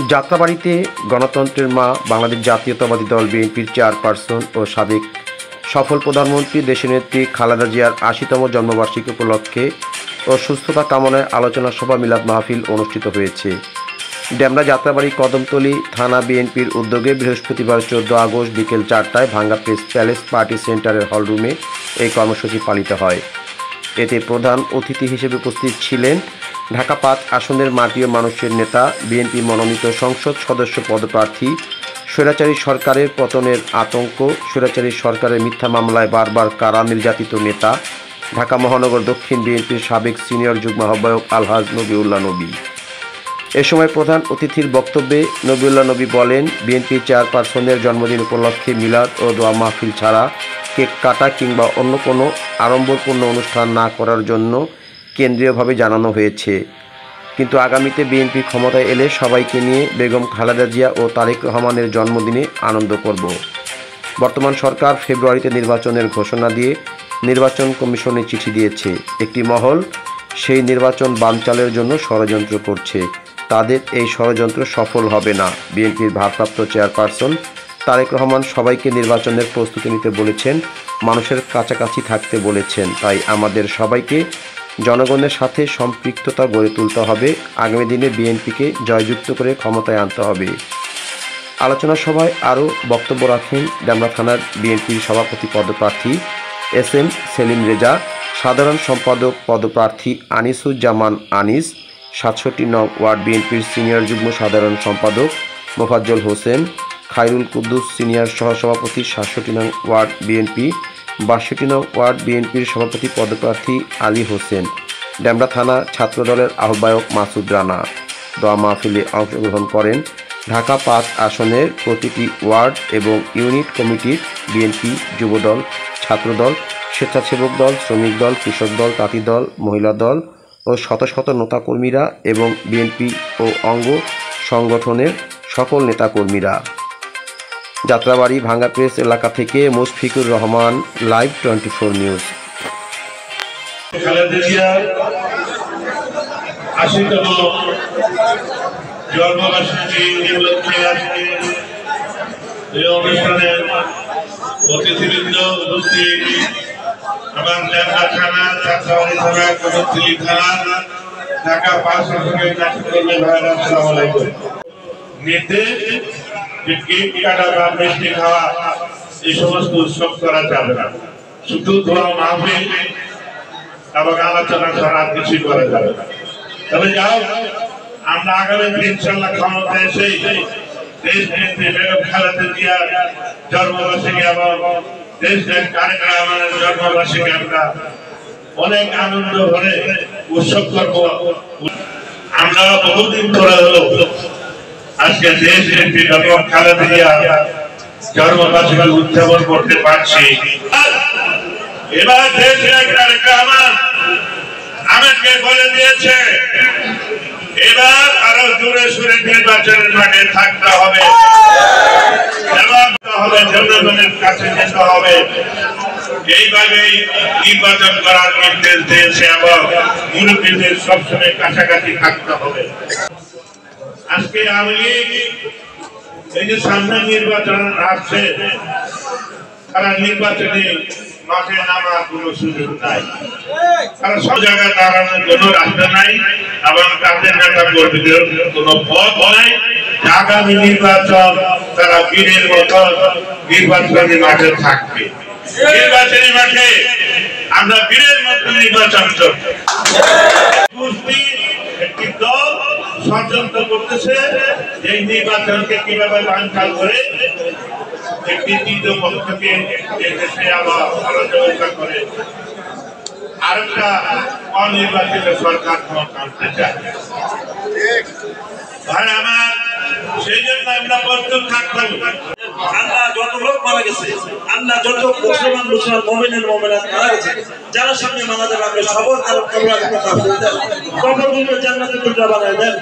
যাত্রাবাড়ীতে গণতন্ত্রের মা বাংলাদেশ জাতীয়তাবাদী দল বিএনপির চেয়ারপারসন ও সাবেক সফল প্রধানমন্ত্রী দেশনেত্রী খালেদা জিয়ার ৮০তম জন্মবার্ষিকী উপলক্ষে ও সুস্থতা কামনায় আলোচনা সভা মিলাদ মাহফিল অনুষ্ঠিত হয়েছে। ডেমরা যাত্রাবাড়ি কদমতলী থানা বিএনপির উদ্যোগে বৃহস্পতিবার ১৪ আগস্ট বিকেল ৪টায় ভাঙ্গা প্রেস প্যালেস পার্টি সেন্টারের হলরুমে এই কর্মসূচি পালিত হয়। এতে প্রধান অতিথি হিসেবে উপস্থিত ছিলেন ঢাকা ৫ আসনের মাটি ও মানুষের নেতা, বিএনপি মনোনীত সংসদ সদস্য পদপ্রার্থী, স্বৈরাচারী সরকারের পতনের আতঙ্ক, স্বৈরাচারী সরকারের মিথ্যা মামলায় বারবার কারা নির্যাতিত নেতা, ঢাকা মহানগর দক্ষিণ বিএনপির সাবেক সিনিয়র যুগ্ম আহ্বায়ক আলহাজ নবিউল্লাহ নবী। এ সময় প্রধান অতিথির বক্তব্যে নবিউল্লাহ নবী বলেন, বিএনপি চেয়ারপারসনের জন্মদিন উপলক্ষে মিলাদ ও দোয়া মাহফিল ছাড়া কেক কাটা কিংবা অন্য কোনো আড়ম্বরপূর্ণ অনুষ্ঠান না করার জন্য কেন্দ্রীয়ভাবে জানানো হয়েছে। কিন্তু আগামীতে বিএনপি ক্ষমতায় এলে সবাইকে নিয়ে বেগম খালেদা জিয়া ও তারেক রহমানের জন্মদিনে আনন্দ করব। বর্তমান সরকার ফেব্রুয়ারিতে নির্বাচনের ঘোষণা দিয়ে নির্বাচন কমিশনে চিঠি দিয়েছে। একটি মহল সেই নির্বাচন বানচালের জন্য ষড়যন্ত্র করছে। তাদের এই ষড়যন্ত্র সফল হবে না। বিএনপির ভারপ্রাপ্ত চেয়ারপারসন তারেক রহমান সবাইকে নির্বাচনের প্রস্তুতি নিতে বলেছেন, মানুষের কাছাকাছি থাকতে বলেছেন। তাই আমাদের সবাইকে জনগণের সাথে সম্পৃক্ততা গড়ে তুলতে হবে। আগামী দিনে বিএনপিকে জয়যুক্ত করে ক্ষমতায় আনতে হবে। আলোচনা সভায় আরও বক্তব্য রাখেন ডেমরা থানার বিএনপির সভাপতি পদপ্রার্থী এস.এম. সেলিম রেজা, সাধারণ সম্পাদক পদপ্রার্থী আনিসুজ্জামান আনিস, ৬৭ নং ওয়ার্ড বিএনপির সিনিয়র যুগ্ম সাধারণ সম্পাদক মোফাজ্জল হোসেন, খায়রুল কুদ্দুস সিনিয়র সহসভাপতি ৬৭ নং ওয়ার্ড বিএনপি, ৬২ নং ওয়ার্ড বিএনপির সভাপতি পদপ্রার্থী আলী হোসেন, ডেমরা থানা ছাত্রদলের আহ্বায়ক মাসুদ রানা। দোয়া মাহফিলে অংশগ্রহণ করেন ঢাকা ৫ আসনের প্রতিটি ওয়ার্ড এবং ইউনিট কমিটির বিএনপি, যুবদল, ছাত্রদল, স্বেচ্ছাসেবক দল, শ্রমিক দল, কৃষক দল, তাঁতি দল, মহিলা দল ও শত শত নেতাকর্মীরা এবং বিএনপি ও অঙ্গ সংগঠনের সকল নেতাকর্মীরা। যাত্রাবাড়ি ভাঙ্গা প্রেস এলাকা থেকে মুশফিকুর রহমান, লাইভ 24 নিউজ। খালেদা জিয়ার ৮০তম জন্মবার্ষিকী উপলক্ষে আজকে এই অনুষ্ঠানে অতিথিবৃন্দ উপস্থিত এবং ডেমরা থানা, যাত্রাবাড়ি থানা, কদমতলী থানা, ঢাকা ৫ আসনের নেতৃত্বে ভাইরা, আসসালামু আলাইকুম। নির্দেশ যে কেক কাটা বা মিষ্টি খাওয়া এই সমস্ত উৎসব করা যাবে না, শুধু দোয়া মাহফিল এবং আলোচনা ছাড়া কিছুই করা যাবে না। তবে যাও, আমরা আগামী ইনশাআল্লাহ ক্ষমতায় এসে দেশ নেত্রী বেগম খালেদা জিয়ার জন্মবার্ষিকী এবং দেশ তারেক রহমানের জন্মবার্ষিকী আমরা অনেক আনন্দ ভরে উৎসব করব। আমরা বহুদিন ধরে হলো আজকে দেশ নেত্রী বেগম খালেদা জিয়া জন্মবার্ষিকী উদযাপন করতে পারছি। এবার দেশের তারেক রহমান আমাকে বলে দিয়েছে, এবার আরো জোরে সুরে নির্বাচনের মাঠে থাকতে হবে এবং জনগণের কাছে যেতে হবে। এইভাবেই নির্বাচন করার নির্দেশ দিয়েছে এবং মুরব্বীদের সবসময় কাছাকাছি থাকতে হবে। আজকে আমি এই যে সামনে নির্বাচন আসছে, তারা নির্বাচনে মাঠে নামার কোন সুযোগ নাই, তারা সব জায়গায় দাঁড়ানোর কোন রাস্তা নাই এবং তাদের নেতা কর্মীদের কোন পথ নাই। আগামী নির্বাচন তারা বীরের মতো নির্বাচনী মাঠে থাকবে। নির্বাচনী মাঠে আমরা বীরের মতো নির্বাচন করব। একটি দল ষড়যন্ত্র করতেছে এই নির্বাচনকে কিভাবে বানচাল করে একটি তৃতীয় পক্ষকে দেশে আবার সহযোগিতা করে আরেকটা অনির্বাচিত সরকার আনতে চায়। ভাই আমার, সেই জন্য আমরা প্রস্তুত থাকতে হবে। আল্লাহ যত লোক মারা গেছে, আল্লাহ যত মুসলমান মুমিনের মুমিনাত মারা গেছে, যারা সামনে মারা যাবে আমরা সবার কারণ কবরগুলো জান্নাতের টুকরা বানায় দেন।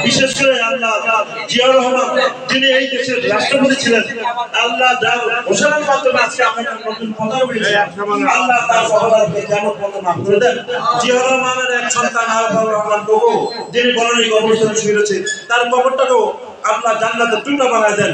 বিশেষ করে আল্লাহ জিয়া রহমান, যিনি এই দেশের রাষ্ট্রপতি ছিলেন, আল্লাহ যার ঘোষণার মাধ্যমে আজকে আমরা নতুন কথা বলেছি, আল্লাহ তার সহবাদকে জান্নাত পথে মাফ করে দেন। জিয়া রহমানের এক সন্তান আলফার রহমান প্রভু, যিনি বলেন এই কবরস্থানে শুয়ে রয়েছে, তার কবরটাকেও আল্লাহ জান্নাতের টুকরা বানায় দেন।